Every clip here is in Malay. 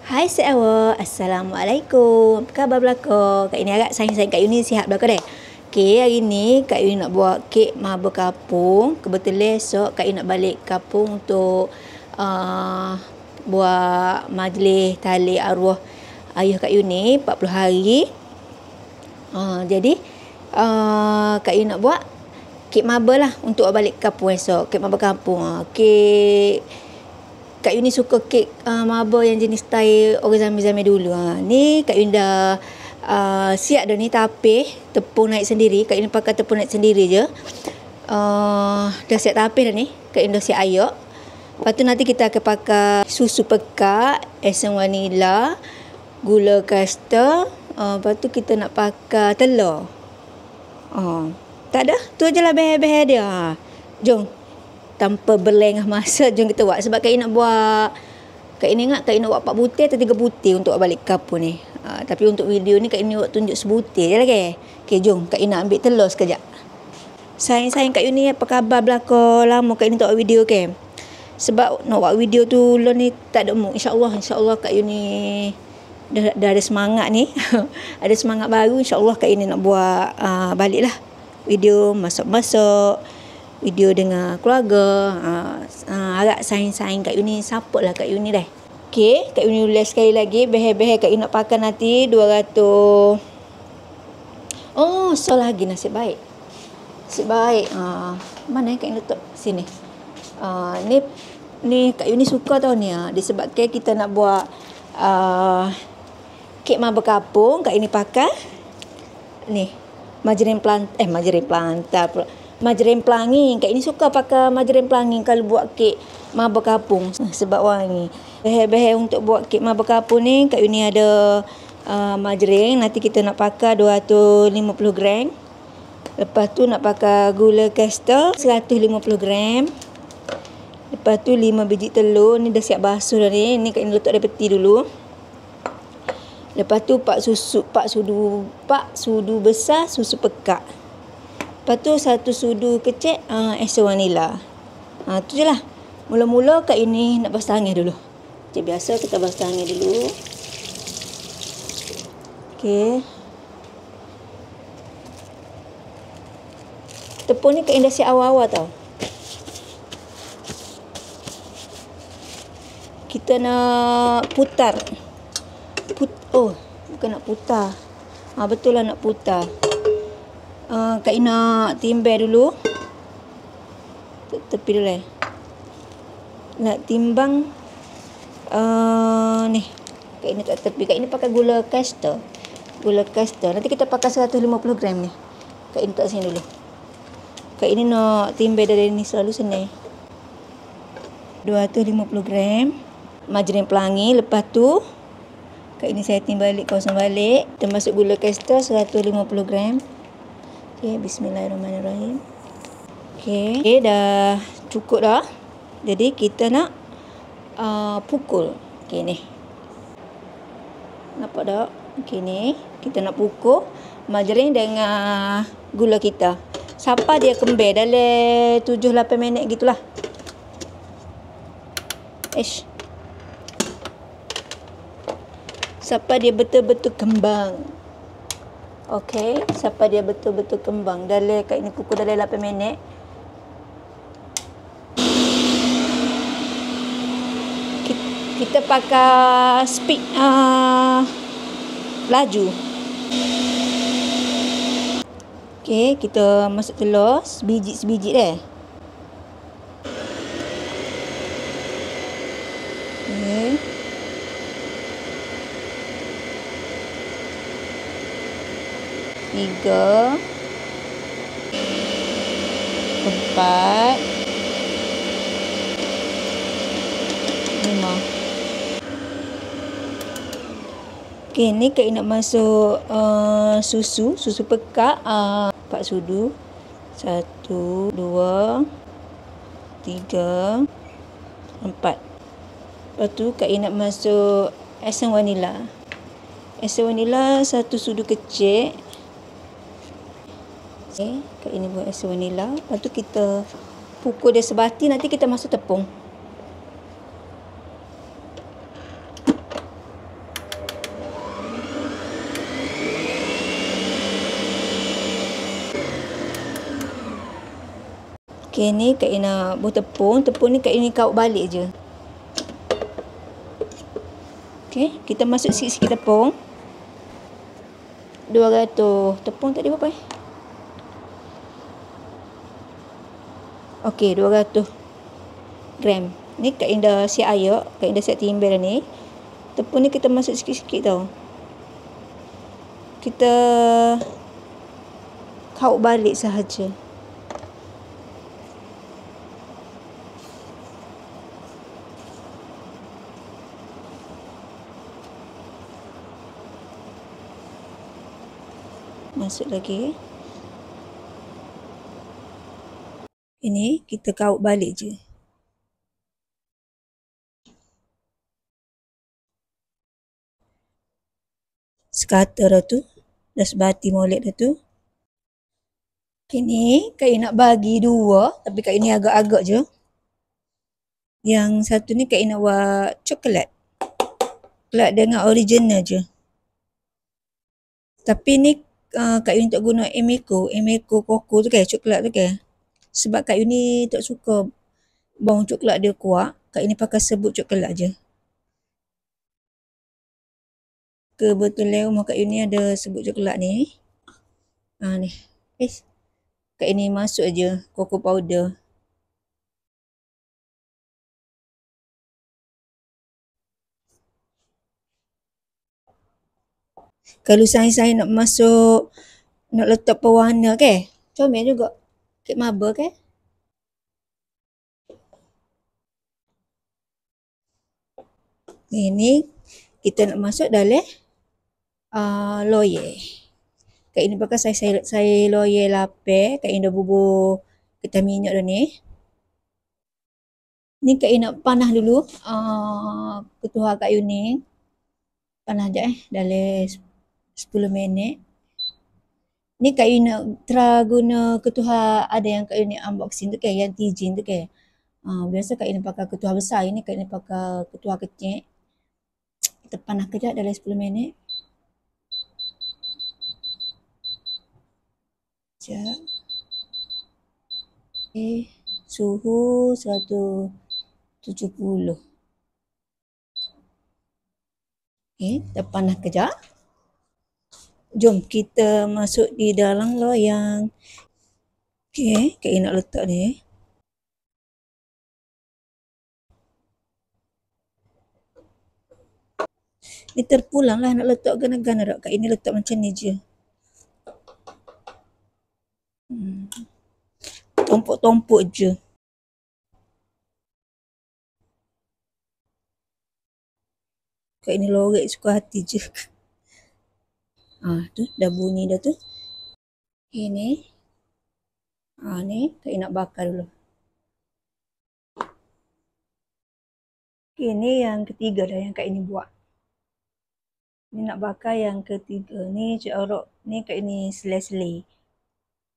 Hai Sewa, Assalamualaikum. Apa khabar belaka? Kak ini agak sayang-sayang Kak Yuni sihat belaka deh. Okey, hari ni Kak Yuni nak buat kek maba kapung. Kebetulan esok Kak Yuni nak balik kapung untuk buat majlis tali arwah ayah Kak Yuni 40 hari. Jadi Kak Yuni nak buat kek maba lah untuk balik kapung esok. Kek maba kampung. Kek Kak Yuni suka kek maba yang jenis style orang zaman-zaman dulu. Ni Kak Yuni dah siap dah ni tapih, tepung naik sendiri. Kak Yuni pakai tepung naik sendiri je. Dah siap tapih dah ni. Kak Yuni dah siap ayak. Lepas tu nanti kita akan pakai susu pekat, esen vanila, gula kasta. Lepas tu kita nak pakai telur. Tak ada, tu je lah bahan-bahan dia. Jom. Tanpa berlengah masa, jom kita buat. Sebab Kak Ina nak buat, Kak Ina ingat Kak Ina buat 4 butir atau 3 butir untuk balik kapur ni. Tapi untuk video ni Kak Ina buat tunjuk sebutir je lah ke. Okay, jom Kak Ina ambil telur sekejap. Sayang-sayang Kak Yuni, apa khabar belaka? Lama Kak Ina tak buat video ke. Sebab nak buat video tu ni tak ada mood. InsyaAllah Kak Yuni dah ada semangat ni. Ada semangat baru. InsyaAllah Kak Yuni nak buat balik lah video masak-masak, video dengan keluarga. Agak sayang-sayang Kak Yuni, support lah Kak Yuni dah. Okey, Kak Yuni ulas sekali lagi. Behel-behel Kak Yuni nak pakai nanti 200. So lagi nasib baik. Nasib baik. Mana Kak Yuni letak? Sini. Ni Kak Yuni suka tau ni. Disebabkan kita nak buat kek maba kapung. Kak Yuni pakai ni margarin plantar pula. Margarin pelangi. Kak Ini suka pakai margarin pelangi kalau buat kek maba kapung sebab wangi. Bahan-bahan untuk buat kek maba kapung ni Kak Yuni ada margarin. Nanti kita nak pakai 250 gram. Lepas tu nak pakai gula kasta 150 gram. Lepas tu 5 biji telur. Ni dah siap basuh dah ni. Ni Kak Ini letak dari peti dulu. Lepas tu pak sudu besar susu pekat. Lepas tu 1 sudu kecil esen vanila. Tu je lah. Mula-mula Kak ini nak basuh tangan dulu. Macam biasa kita basuh tangan dulu. Okey. Tepung ni Kak ini dah siap awal-awal tau. Kita nak putar. Bukan nak putar. Betul lah nak putar. Kak Ina timbang dulu. Tepi dulu nak timbang ni. Kak Ina tak tepi. Kak Ina pakai gula kasta. Nanti kita pakai 150 gram ni. Kak Ina tak sini dulu. Kak Ina nak timbang dari ni selalu senang. 250 gram margarin pelangi. Lepas tu Kak Ina setting balik, kosong balik. Kita masuk gula kasta 150 gram. Okey, bismillahirrahmanirrahim. Okey, dah cukup dah. Jadi kita nak pukul. Okey ni. Nampak tak? Okey ni, kita nak pukul margarin dengan gula kita. Sampai dia kembang dalam 7-8 minit gitulah. Sampai dia betul-betul kembang. Okey, sampai dia betul-betul kembang. Dalam Kak ini pukul dalam 8 minit. Kita pakai speed laju. Okey, kita masuk telur sebiji-sebiji dah. Okey. 3 4 5. Okey, ni Kak nak masuk susu pekat 4 sudu. 1 2 3 4. Lepas tu Kak nak masuk esen vanila. Esen vanila 1 sudu kecil. Okay, Kak ini buat esen vanila. Lepas tu kita pukul dia sebati, nanti kita masuk tepung. Okay, ni Kak Ina buat tepung. Tepung ni Kak Ina kaut balik je. Okay, kita masuk sikit-sikit tepung. 200. Tepung tadi berapa Okay, 200 gram. Ni Kak Ina siap air. Kak Ina siap timbel ni. Tepung ni kita masuk sikit-sikit tau. Kita kaut balik sahaja. Masuk lagi. Ini kita kaut balik je. Sekata dah tu. Dah sebati molek dah tu. Ini Kak Ina nak bagi dua. Tapi Kak Ina agak-agak je. Yang satu ni Kak Ina buat coklat. Coklat dengan original je. Tapi ni Kak Ina tak guna Emeko Coco tu kan, coklat tu kan. Sebab Kak Ina tak suka bau coklat dia kuat. Kak Ina pakai sebut coklat je. Kebetulan rumah Kak Ina ada sebut coklat ni. Ni. Kak Ina masuk je cocoa powder. Kalau saya nak masuk, nak letak pewarna ke, comel juga. Kek marble ke. Ini kita nak masuk dalam loyer. Kak Ina pakai saya loyer lapis. Kak Ina bubur ketan minyak dah ni. Ni Kak Ina panah dulu ketuhar Kak Ina. Panah je dalam 10 minit. Ni Kak Ina try guna ketuhar ada yang Kak Ina unboxing tu kan, yang Tijin tu kan. Biasa Kak Ina pakai ketuhar besar, ini Kak Ina pakai ketuhar kecil. Kita panah kejap dalam 10 minit. Sekejap. Suhu 170. Kita panah kejap. Jom kita masuk di dalam loyang. Kak Ina nak letak ni. Ni terpulang lah nak letak gana-gana tak. Kak Ina letak macam ni je. Tompok-tompok je. Kak Ina lorek suka hati je. Tu dah bunyi dah tu. Ini. Ni Kak Ina nak bakar dulu. Ini yang ketiga dah yang Kak Ina buat. Ni nak bakar yang ketiga. Ni corok. Ni Kak Ina selai-selai.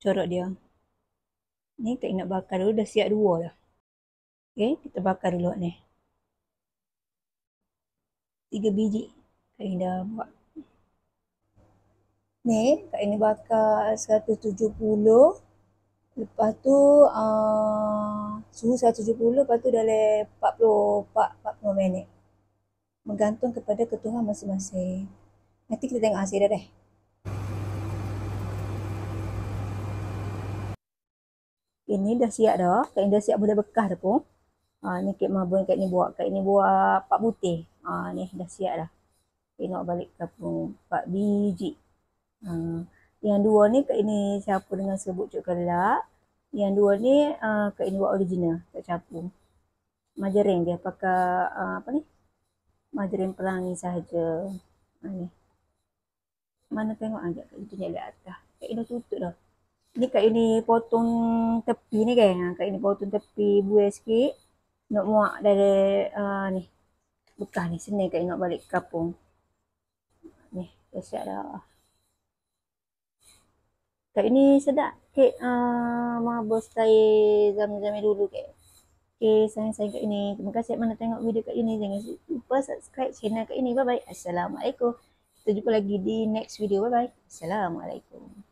Corok dia. Ni Kak Ina nak bakar dulu. Dah siap dua dah. Kita bakar dulu ni. 3 biji Kak Ina dah buat. Ni Kak Ina bakar 170. Lepas tu suhu 170. Lepas tu dalam 40 minit. Bergantung kepada ketuhar masing-masing. Nanti kita tengok hasil dah. Ini dah siap dah. Kak Ina dah siap boleh bekas dah pun. Ni kek marble Kak Ina buat. Kak Ina buat 4 butir. Ni dah siap dah. Tengok balik kapung 4 biji. Yang dua ni Kak Ina campur dengan serbuk coklat. Yang dua ni Kak Ina buat original. Tak campur. Margarin dia pakai margarin pelangi sahaja. Ni. Mana tengok agak Kak Ina tunjuk lihat atas. Kak Ina tutup dah. Ni Kak Ina potong tepi ni kan. Kak Ina potong tepi buih sikit. Nak muak dari ni. Bekas ni. Sini Kak Ina nak balik kapung. Ni. Dah siap dah. Kak Ina sedap kek marble style zaman-zaman dulu kek. Sayang-sayang Kak Ina. Terima kasih mana tengok video Kak Ina. Jangan lupa subscribe channel Kak Ina. Bye-bye. Assalamualaikum. Kita jumpa lagi di next video. Bye-bye. Assalamualaikum.